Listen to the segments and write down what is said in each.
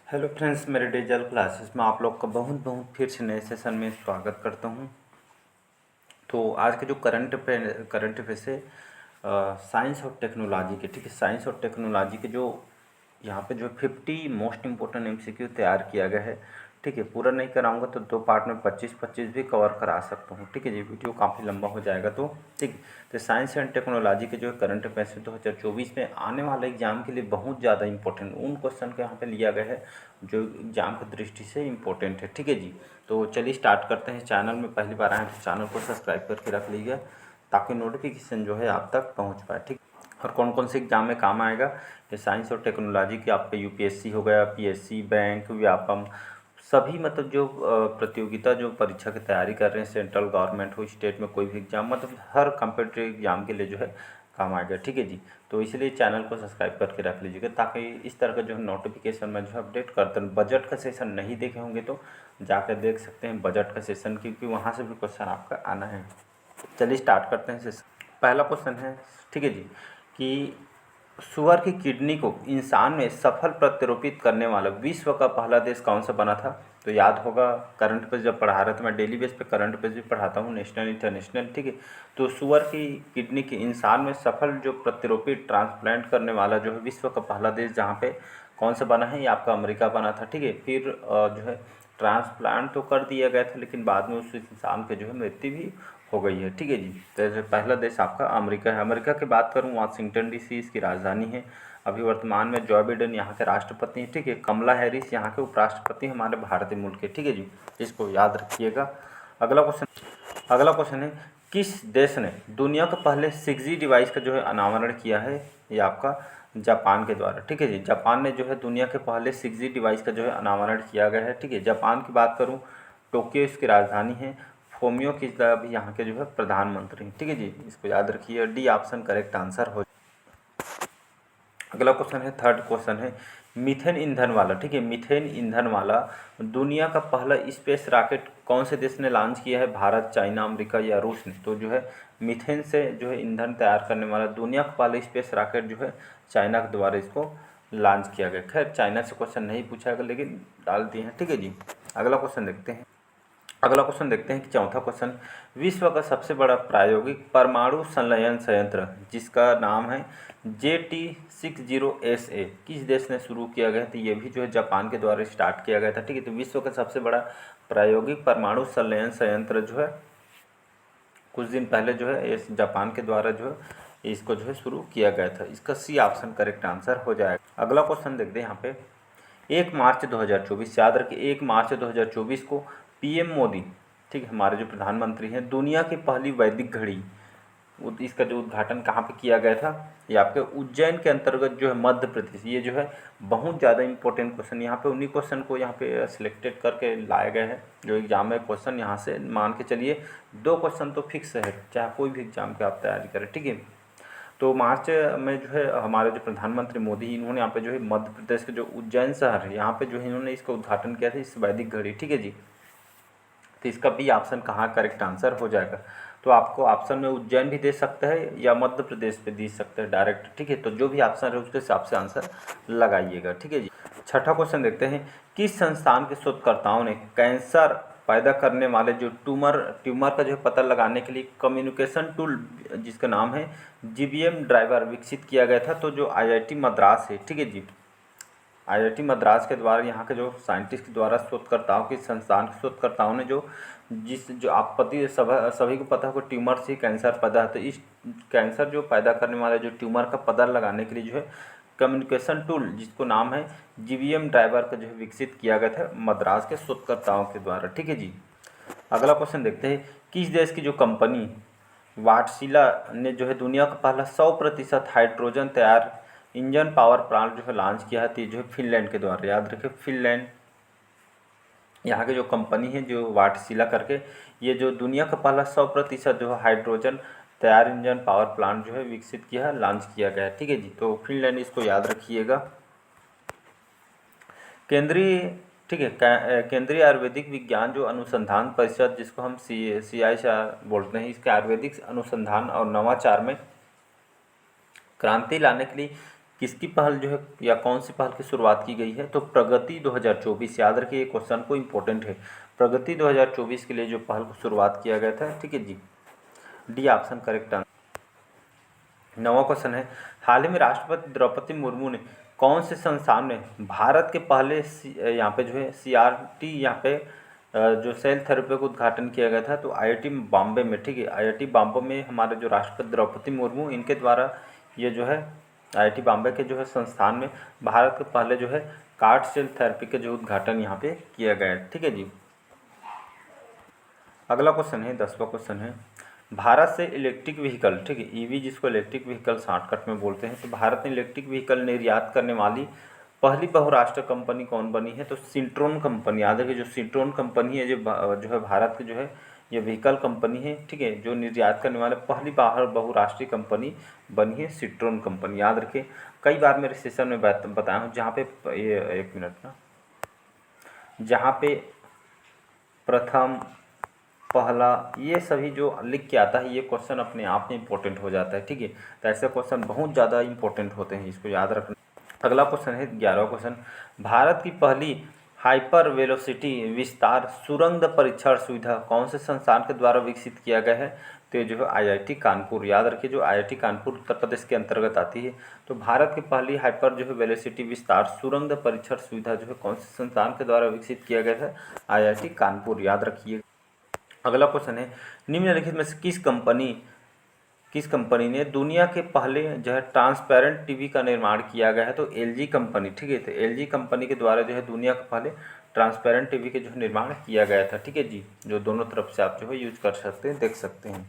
Hello friends, मेरे digital classes में आप लोग का बहुत बहुत फिर से नए सेशन में स्वागत करता हूं। तो आज के जो करंट अफेयर से साइंस और टेक्नोलॉजी के, ठीक है, साइंस और टेक्नोलॉजी के जो यहाँ पे जो 50 मोस्ट इम्पोर्टेंट एमसीक्यू तैयार किया गया है। ठीक है, पूरा नहीं कराऊंगा तो दो पार्ट में 25-25 भी कवर करा सकता हूँ। ठीक है जी, वीडियो काफ़ी लंबा हो जाएगा तो ठीक। तो साइंस एंड टेक्नोलॉजी के जो करंट अफेयर्स 2024 में आने वाले एग्जाम के लिए बहुत ज़्यादा इंपॉर्टेंट उन क्वेश्चन को यहाँ पे लिया गया है जो एग्जाम की दृष्टि से इम्पोर्टेंट है। ठीक है जी, तो चलिए स्टार्ट करते हैं। चैनल में पहली बार आए तो चैनल को सब्सक्राइब करके रख लीजिए ताकि नोटिफिकेशन जो है आप तक पहुँच पाए। ठीक, और कौन कौन से एग्जाम में काम आएगा ये साइंस और टेक्नोलॉजी के, आपके यूपीएससी हो गया, पीएससी, बैंक, व्यापम, सभी मतलब जो प्रतियोगिता जो परीक्षा की तैयारी कर रहे हैं, सेंट्रल गवर्नमेंट हो, स्टेट में कोई भी एग्जाम, मतलब हर कम्पिटिटिव एग्जाम के लिए जो है काम आएगा। ठीक है जी, तो इसलिए चैनल को सब्सक्राइब करके रख लीजिएगा ताकि इस तरह का जो है नोटिफिकेशन में जो है अपडेट करते हैं। बजट का सेशन नहीं देखे होंगे तो जाकर देख सकते हैं बजट का सेशन, क्योंकि वहाँ से भी क्वेश्चन आपका आना है। चलिए स्टार्ट करते हैं सेशन। पहला क्वेश्चन है, ठीक है जी, कि सुअर की किडनी को इंसान में सफल प्रत्यारोपित करने वाला विश्व का पहला देश कौन सा बना था? तो याद होगा, करंट पेज जब पढ़ा रहा था, मैं डेली बेस पे करंट पेज भी पढ़ाता हूँ, नेशनल इंटरनेशनल। ठीक है, तो सुअर की किडनी की इंसान में सफल जो प्रत्यारोपित ट्रांसप्लांट करने वाला जो है विश्व का पहला देश जहाँ पे कौन सा बना है, ये आपका अमेरिका बना था। ठीक है, फिर जो है ट्रांसप्लांट तो कर दिया गया था लेकिन बाद में उस इंसान की जो है मृत्यु भी हो गई है। ठीक है जी, तो पहला देश आपका अमेरिका है। अमेरिका की बात करूँ, वाशिंगटन डीसी इसकी राजधानी है। अभी वर्तमान में जो बिडेन यहाँ के राष्ट्रपति हैं। ठीक है, कमला हैरिस यहाँ के उपराष्ट्रपति हमारे भारतीय मुल्क के। ठीक है जी, इसको याद रखिएगा। अगला क्वेश्चन है, किस देश ने दुनिया का पहले 6G डिवाइस का जो है अनावरण किया है? ये आपका जापान के द्वारा। ठीक है जी, जापान ने जो है दुनिया के पहले 6G डिवाइस का जो है अनावरण किया गया है। ठीक है, जापान की बात करूँ, टोक्यो इसकी राजधानी है। फोमियो किशिदा भी यहाँ के जो है प्रधानमंत्री हैं। ठीक है जी, इसको याद रखिए, डी ऑप्शन करेक्ट आंसर हो। अगला क्वेश्चन है, थर्ड क्वेश्चन है, मीथेन ईंधन वाला, ठीक है, मीथेन ईंधन वाला दुनिया का पहला स्पेस रॉकेट कौन से देश ने लॉन्च किया है? भारत, चाइना, अमेरिका या रूस ने? तो जो है मीथेन से जो है ईंधन तैयार करने वाला दुनिया का पहला स्पेस रॉकेट जो है चाइना के द्वारा इसको लॉन्च किया गया। खैर चाइना से क्वेश्चन नहीं पूछा गया लेकिन डाल दिए हैं। ठीक है जी, अगला क्वेश्चन देखते हैं कि चौथा क्वेश्चन, विश्व का सबसे बड़ा प्रायोगिक परमाणु संलयन संयंत्र जिसका नाम है JT60SA किस देश ने शुरू किया गया? तो ये भी जो है जापान के द्वारा स्टार्ट किया गया था। ठीक है, तो विश्व का सबसे बड़ा प्रायोगिक परमाणु संलयन संयंत्र जो है कुछ दिन पहले जो है इस जापान के द्वारा जो है इसको जो है शुरू किया गया था। इसका सी ऑप्शन करेक्ट आंसर हो जाएगा। अगला क्वेश्चन देखते हैं यहाँ पे, 1 मार्च 2024, याद रखिए 1 मार्च 2024 को पीएम मोदी, ठीक है, हमारे जो प्रधानमंत्री हैं, दुनिया की पहली वैदिक घड़ी इसका जो उद्घाटन कहाँ पे किया गया था? ये आपके उज्जैन के अंतर्गत जो है मध्य प्रदेश। ये जो है बहुत ज़्यादा इंपॉर्टेंट क्वेश्चन, यहाँ पे उन्हीं क्वेश्चन को यहाँ पे सिलेक्टेड करके लाए गए हैं जो एग्जाम में क्वेश्चन यहाँ से मान के चलिए 2 क्वेश्चन तो फिक्स है, चाहे कोई भी एग्जाम की आप तैयारी करें। ठीक है, तो मार्च में जो है हमारे जो प्रधानमंत्री मोदी, इन्होंने यहाँ पे जो है मध्य प्रदेश के जो उज्जैन शहर है यहाँ पे जो है इन्होंने इसका उद्घाटन किया था, इस वैदिक घड़ी। ठीक है जी, तो इसका बी ऑप्शन कहाँ करेक्ट आंसर हो जाएगा? तो आपको ऑप्शन में उज्जैन भी दे सकते हैं या मध्य प्रदेश पे दे सकते हैं डायरेक्ट। ठीक है, तो जो भी ऑप्शन है उसके हिसाब से आंसर लगाइएगा। ठीक है जी, छठा क्वेश्चन देखते हैं, किस संस्थान के शोधकर्ताओं ने कैंसर पैदा करने वाले जो ट्यूमर का जो है पता लगाने के लिए कम्युनिकेशन टूल जिसका नाम है जीबीएम ड्राइवर विकसित किया गया था? तो जो आईआईटी मद्रास है। ठीक है जी, आईआईटी मद्रास के द्वारा यहाँ के जो साइंटिस्ट के द्वारा शोधकर्ताओं के संस्थान के शोधकर्ताओं ने जो आपत्ति सभी को पता होगा ट्यूमर से कैंसर पैदा है, तो इस कैंसर जो पैदा करने वाले जो ट्यूमर का पता लगाने के लिए जो है कम्युनिकेशन टूल जिसको नाम है जीबीएम ड्राइवर का जो है विकसित किया गया था मद्रास के शोधकर्ताओं के द्वारा। ठीक है जी, अगला क्वेश्चन देखते हैं, किस देश की जो कंपनी वाटशिला ने जो है दुनिया का पहला 100% हाइड्रोजन तैयार इंजन पावर प्लांट जो है लॉन्च किया है? तो ये जो है फिनलैंड के द्वारा, याद रखें फिनलैंड यहाँ के जो कंपनी है जो वाटशिला करके, ये जो दुनिया का पहला 100% जो है हाइड्रोजन तैयार इंजन पावर प्लांट जो है विकसित किया है, लॉन्च किया गया है। ठीक है जी, तो फिनलैंड इसको याद रखिएगा। केंद्रीय, ठीक है, केंद्रीय आयुर्वेदिक विज्ञान जो अनुसंधान परिषद जिसको हम CICR बोलते हैं, इसके आयुर्वेदिक अनुसंधान और नवाचार में क्रांति लाने के लिए किसकी पहल जो है या कौन सी पहल की शुरुआत की गई है? तो प्रगति 2024, याद रखिए ये क्वेश्चन को इम्पोर्टेंट है। प्रगति 2024 के लिए जो पहल को शुरुआत किया गया था, ठीक है जी, डी ऑप्शन करेक्ट आंसर। 9वां क्वेश्चन है, हाल ही में राष्ट्रपति द्रौपदी मुर्मू ने कौन से संस्थान में भारत के पहले यहाँ पे जो है CRT यहाँ पे जो सेल थेरेपी का उद्घाटन किया गया था? तो IIT बॉम्बे में, ठीक है, IIT बॉम्बे में हमारे जो राष्ट्रपति द्रौपदी मुर्मू, इनके द्वारा ये जो है IIT बॉम्बे के जो है संस्थान में भारत के पहले जो है कार्ड सेल थेरेपी का जो उद्घाटन यहाँ पे किया गया है, ठीक है जी। अगला क्वेश्चन है, 10वां क्वेश्चन है, भारत से इलेक्ट्रिक व्हीकल, ठीक है, EV जिसको इलेक्ट्रिक व्हीकल शॉर्टकट में बोलते हैं, तो भारत में इलेक्ट्रिक व्हीकल निर्यात करने वाली पहली बहुराष्ट्रीय कंपनी कौन बनी है? तो सिंट्रोन कंपनी। याद रखिए जो सिंट्रोन कंपनी है जो है भारत की जो है ये व्हीकल कंपनी है, ठीक है, जो निर्यात करने वाले पहली बाहर बहुराष्ट्रीय कंपनी बनी है सिंट्रोन कंपनी। याद रखिए कई बार मेरे सेशन में बताया हूँ, जहाँ पे ये 1 मिनट ना, जहाँ पे प्रथम, पहला, ये सभी जो लिख के आता है, ये क्वेश्चन अपने आप में इंपॉर्टेंट हो जाता है, ठीक है। तो ऐसे क्वेश्चन बहुत ज़्यादा इंपॉर्टेंट होते हैं, इसको याद रखना। अगला क्वेश्चन है 11वां क्वेश्चन, भारत की पहली हाइपर वेलोसिटी विस्तार सुरंग परीक्षण सुविधा कौन से संस्थान के द्वारा विकसित किया गया है? तो ये जो है IIT कानपुर। याद रखिए जो IIT कानपुर उत्तर प्रदेश के अंतर्गत आती है। तो भारत की पहली हाइपर जो है वेलोसिटी विस्तार सुरंग परीक्षण सुविधा जो है कौन से संस्थान के द्वारा विकसित किया गया है? IIT कानपुर, याद रखिए। अगला क्वेश्चन है, निम्नलिखित में से किस कंपनी ने दुनिया के पहले जो है ट्रांसपेरेंट टीवी का निर्माण किया गया है? तो LG कंपनी, ठीक है। तो LG कंपनी के द्वारा जो है दुनिया के पहले ट्रांसपेरेंट टीवी के जो है निर्माण किया गया था, ठीक है जी, जो दोनों तरफ से आप जो है यूज कर सकते हैं, देख सकते हैं।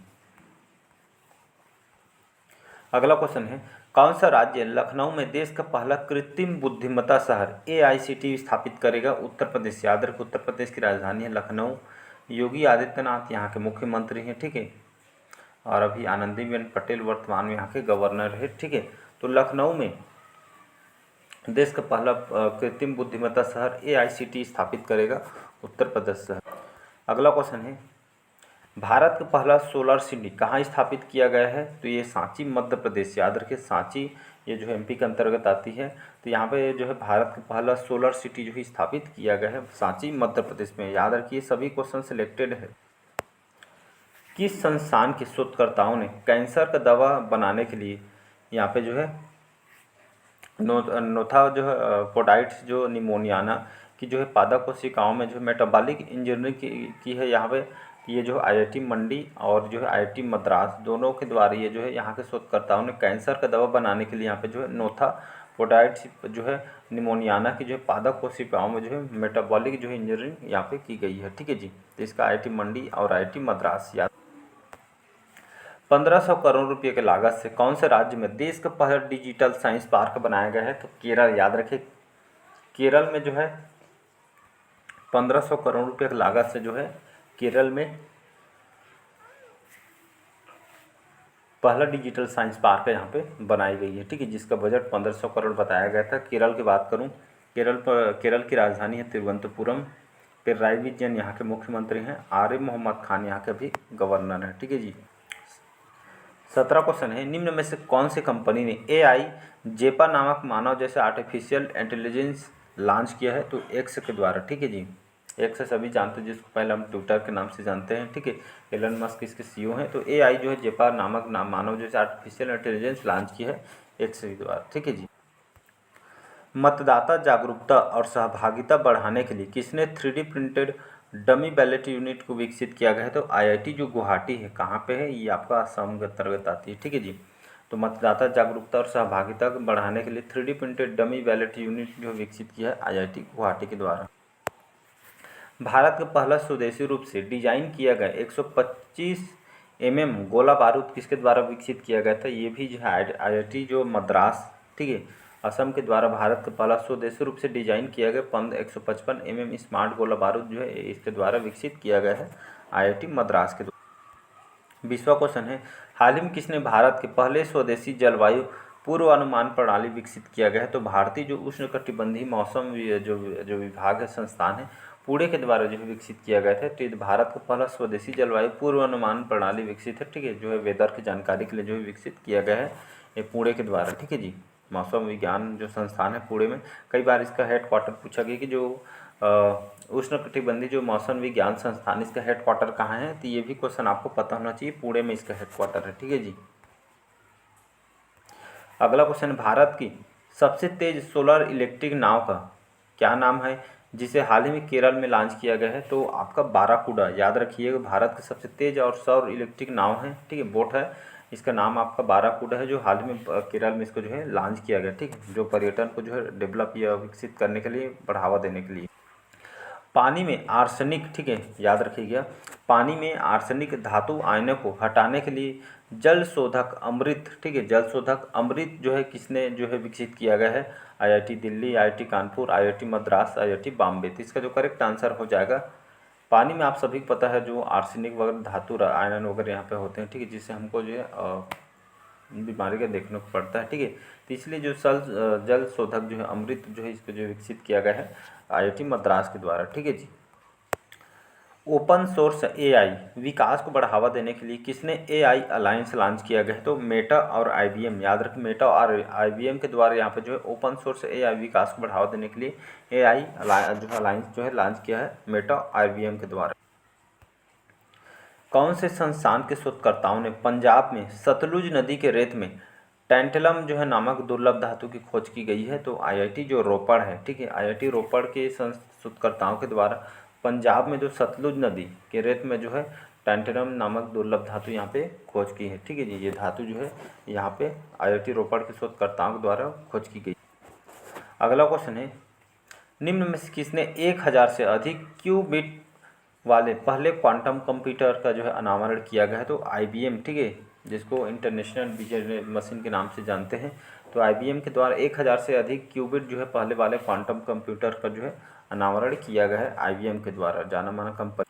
अगला क्वेश्चन है, कौन सा राज्य लखनऊ में देश का पहला कृत्रिम बुद्धिमत्ता शहर AICT स्थापित करेगा? उत्तर प्रदेश। याद रखो उत्तर प्रदेश की राजधानी है लखनऊ। योगी आदित्यनाथ यहाँ के मुख्यमंत्री हैं, ठीक है, और अभी आनंदीबेन पटेल वर्तमान में यहाँ के गवर्नर है, ठीक है। तो लखनऊ में देश का पहला कृत्रिम बुद्धिमत्ता शहर AICT स्थापित करेगा उत्तर प्रदेश शहर। अगला क्वेश्चन है, भारत का पहला सोलर सिटी कहाँ स्थापित किया गया है? तो ये सांची मध्य प्रदेश। याद रखिए सांची ये जो है MP के अंतर्गत आती है। तो यहाँ पे जो है भारत का पहला सोलर सिटी जो है स्थापित किया गया है सांची मध्य प्रदेश में। याद रखिए सभी क्वेश्चन सिलेक्टेड है। किस संस्थान के शोधकर्ताओं ने कैंसर का दवा बनाने के लिए यहाँ पे जो है नोथा जो है पोडाइट्स जो निमोनियाना की जो है पादप कोशिकाओं में जो मेटाबॉलिक इंजीनियरिंग की है यहाँ पे, ये जो IIT मंडी और जो है IIT मद्रास दोनों के द्वारा ये जो है यहाँ के शोधकर्ताओं ने कैंसर का दवा बनाने के लिए यहाँ पे जो है नोथा पोडाइट्स जो है निमोनियाना की जो है पादप कोशिकाओं में जो है मेटाबॉलिक जो है इंजीनियरिंग यहाँ पे की गई है, ठीक है जी। तो इसका IIT मंडी और IIT मद्रास। याद 1500 करोड़ रुपये की लागत से कौन से राज्य में देश का पहला डिजिटल साइंस पार्क बनाया गया है? तो केरल। याद रखें केरल में जो है 1500 करोड़ रुपये की लागत से जो है केरल में पहला डिजिटल साइंस पार्क यहाँ पे बनाई गई है, ठीक है, जिसका बजट 1500 करोड़ बताया गया था। केरल की बात करूँ, केरल की राजधानी है तिरुवनंतपुरम। पिनराई विजयन यहाँ के मुख्यमंत्री हैं। आरिफ मोहम्मद खान यहाँ के भी गवर्नर हैं, ठीक है जी। 17 क्वेश्चन है, निम्न में से कौन सी कंपनी ने AI जेपा नामक मानव जैसे आर्टिफिशियल इंटेलिजेंस लॉन्च किया है? तो एक्स के द्वारा, ठीक है जी। एक्स सभी जानते हैं जिसको पहले हम ट्विटर के नाम से जानते हैं, ठीक है। एलन मस्क इसके CEO हैं। तो AI जो है जेपा नामक मानव जैसे आर्टिफिशियल इंटेलिजेंस लॉन्च की है एक्स के द्वारा, ठीक है जी। मतदाता जागरूकता और सहभागिता बढ़ाने के लिए किसने 3D printed dummy ballot unit को विकसित किया गया है? तो IIT जो गुवाहाटी है, कहाँ पे है? ये आपका असम के अंतर्गत आती है, ठीक है जी। तो मतदाता जागरूकता और सहभागिता बढ़ाने के लिए 3D printed dummy ballot unit जो विकसित किया है IIT गुवाहाटी के द्वारा। भारत का पहला स्वदेशी रूप से डिजाइन किया गया 125 mm गोला बारूद किसके द्वारा विकसित किया गया था? ये भी जो है IIT जो मद्रास, ठीक है, असम के द्वारा भारत का पहला स्वदेशी रूप से डिजाइन किया गया 155 mm स्मार्ट गोला बारूद जो है इसके द्वारा विकसित किया गया है IIT मद्रास के द्वारा। 20वां क्वेश्चन है, हाल ही में किसने भारत के पहले स्वदेशी जलवायु पूर्वानुमान प्रणाली विकसित किया गया है? तो भारतीय जो उष्णकटिबंधीय मौसम जो विभाग है, संस्थान है, पुणे के द्वारा जो है विकसित किया गया था। तो ये भारत का पहला स्वदेशी जलवायु पूर्वानुमान प्रणाली विकसित है, ठीक है, जो है वेदर की जानकारी के लिए जो है विकसित किया गया है ये पुणे के द्वारा, ठीक है जी। मौसम विज्ञान जो संस्थान है पुणे में। कई बार इसका हेड क्वार्टर पूछा गया कि जो उष्णकटिबंधीय जो मौसम विज्ञान संस्थान, इसका हेड क्वार्टर कहाँ है, तो ये भी क्वेश्चन आपको पता होना चाहिए, पुणे में इसका हेड क्वार्टर है। ठीक है जी। अगला क्वेश्चन, भारत की सबसे तेज सोलर इलेक्ट्रिक नाव का क्या नाम है, जिसे हाल ही में केरल में लॉन्च किया गया है, तो आपका बाराकूडा। याद रखिएगा, भारत की सबसे तेज और सौर इलेक्ट्रिक नाव है, ठीक है, बोट है, इसका नाम आपका बाराकूडा है, जो हाल ही में केरल में इसको जो है लॉन्च किया गया। ठीक है, जो पर्यटन को जो है डेवलप या विकसित करने के लिए, बढ़ावा देने के लिए। पानी में आर्सेनिक, ठीक है, याद रखिएगा, पानी में आर्सेनिक धातु आयनों को हटाने के लिए जल शोधक अमृत, ठीक है, जल शोधक अमृत जो है किसने जो है विकसित किया गया है, IIT Delhi, IIT Kanpur, IIT Madras, IIT Bombay. तो इसका जो करेक्ट आंसर हो जाएगा, पानी में आप सभी को पता है जो आर्सेनिक वगैरह धातु आयन वगैरह यहाँ पे होते हैं, ठीक है, जिससे हमको जो है बीमारी का देखने को पड़ता है। ठीक है, तो इसलिए जो जल शोधक जो है अमृत जो है इसको जो विकसित किया गया है आईआईटी मद्रास के द्वारा। ठीक है जी। ओपन सोर्स एआई विकास को बढ़ावा देने के लिए किसने एआई अलायंस लॉन्च किया गया है, तो मेटा और आईबीएम। याद रखें, मेटा और आईबीएम के द्वारा यहाँ पे जो है ओपन सोर्स एआई विकास को बढ़ावा देने के लिए एआई जो है अलायंस जो है लॉन्च किया है मेटा आईबीएम के द्वारा। कौन से संस्थान के शोधकर्ताओं ने पंजाब में सतलुज नदी के रेत में टैंटलम जो है नामक दुर्लभ धातु की खोज की गई है, तो आईआईटी जो रोपड़ है, ठीक है, आईआईटी रोपड़ के शोधकर्ताओं के द्वारा पंजाब में जो सतलुज नदी के रेत में जो है टैंटलम नामक दुर्लभ धातु यहाँ पे खोज की है। ठीक है जी, ये धातु जो है यहाँ पे आईआईटी रोपड़ के शोधकर्ताओं के द्वारा खोज की गई। अगला क्वेश्चन है, निम्न में से किसने 1000 से अधिक क्यूबिट वाले पहले क्वांटम कंप्यूटर का जो है अनावरण किया गया है, तो आईबीएम, ठीक है, जिसको इंटरनेशनल बिजनेस मशीन के नाम से जानते हैं, तो आईबीएम के द्वारा 1000 से अधिक क्यूबिट जो है पहले वाले क्वांटम कंप्यूटर का जो है अनावरण किया गया है आईबीएम के द्वारा, जाना माना कंपनी।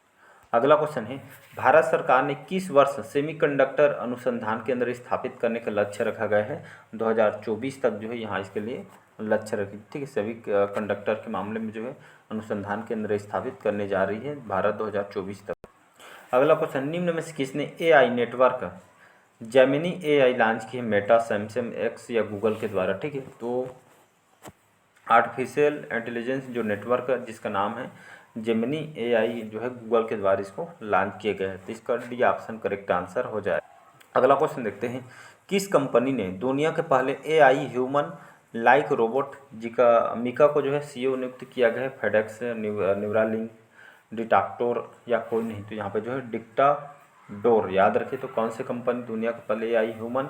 अगला क्वेश्चन है, भारत सरकार ने किस वर्ष सेमीकंडक्टर अनुसंधान केंद्र स्थापित करने का लक्ष्य रखा गया है, 2024 तक जो है यहाँ इसके लिए लक्ष्य रखी। ठीक है, सभी कंडक्टर के मामले में जो है अनुसंधान केंद्र स्थापित करने जा रही है भारत 2024 तक। अगला क्वेश्चन, निम्न में से किसने AI network Gemini AI launch की है, मेटा, सैमसंग एक्स या गूगल के द्वारा। ठीक है, तो आर्टिफिशियल इंटेलिजेंस जो नेटवर्क जिसका नाम है जेमिनी एआई जो है गूगल के द्वारा इसको लॉन्च किया गया है, तो इसका डी ऑप्शन करेक्ट आंसर हो जाए। अगला क्वेश्चन देखते हैं, किस कंपनी ने दुनिया के पहले एआई ह्यूमन लाइक रोबोट जिका मिका को जो है सीईओ नियुक्त किया गया है, फेडेक्स, न्यूरालिंक, डिटाक्टोर या कोई नहीं, तो यहाँ पे जो है डिक्टाडोर। याद रखिए, तो कौन सी कंपनी दुनिया के पहले AI human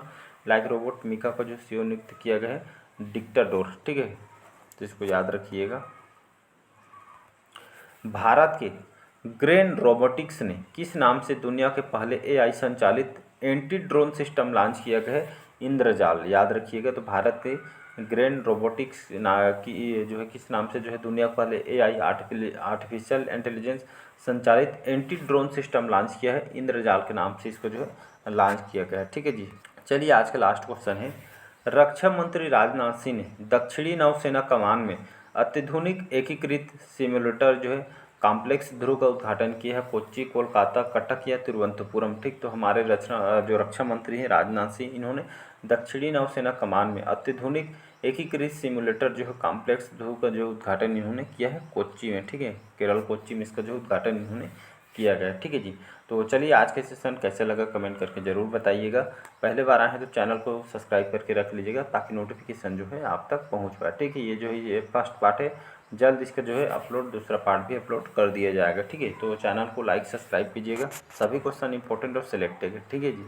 like robot Mika को जो सीईओ नियुक्त किया गया है, डिक्टाडोर। ठीक है, तो इसको याद रखिएगा। भारत के ग्रेन रोबोटिक्स ने किस नाम से दुनिया के पहले एआई संचालित एंटी ड्रोन सिस्टम लॉन्च किया गया है, इंद्रजाल। याद रखिएगा, तो भारत के ग्रेन रोबोटिक्स की जो है किस नाम से जो है दुनिया के पहले एआई आर्टिफिशियल इंटेलिजेंस संचालित एंटी ड्रोन सिस्टम लॉन्च किया है, इंद्रजाल के नाम से इसको जो है लॉन्च किया गया है। ठीक है जी। चलिए आज का लास्ट क्वेश्चन है, रक्षा मंत्री राजनाथ सिंह ने दक्षिणी नौसेना कमान में अत्याधुनिक एकीकृत सिम्युलेटर जो है कॉम्प्लेक्स ध्रुव का उद्घाटन किया है, कोच्चि, कोलकाता, कटक या तिरुवनंतपुरम। ठीक, तो हमारे रक्षा मंत्री हैं राजनाथ सिंह, इन्होंने दक्षिणी नौसेना कमान में अत्याधुनिक एकीकृत सिम्युलेटर जो है कॉम्प्लेक्स ध्रुव का जो उद्घाटन इन्होंने किया है कोच्चि में। ठीक है, केरल कोच्चि में इसका जो उद्घाटन इन्होंने किया गया। ठीक है जी। तो चलिए आज का सेशन कैसे लगा कमेंट करके ज़रूर बताइएगा। पहले बार आए हैं तो चैनल को सब्सक्राइब करके रख लीजिएगा ताकि नोटिफिकेशन जो है आप तक पहुंच पाए। ठीक है, ये जो है ये फर्स्ट पार्ट है, जल्द इसका जो है अपलोड दूसरा पार्ट भी अपलोड कर दिया जाएगा। ठीक है, तो चैनल को लाइक सब्सक्राइब कीजिएगा, सभी क्वेश्चन इंपॉर्टेंट और सिलेक्टेड है। ठीक है जी।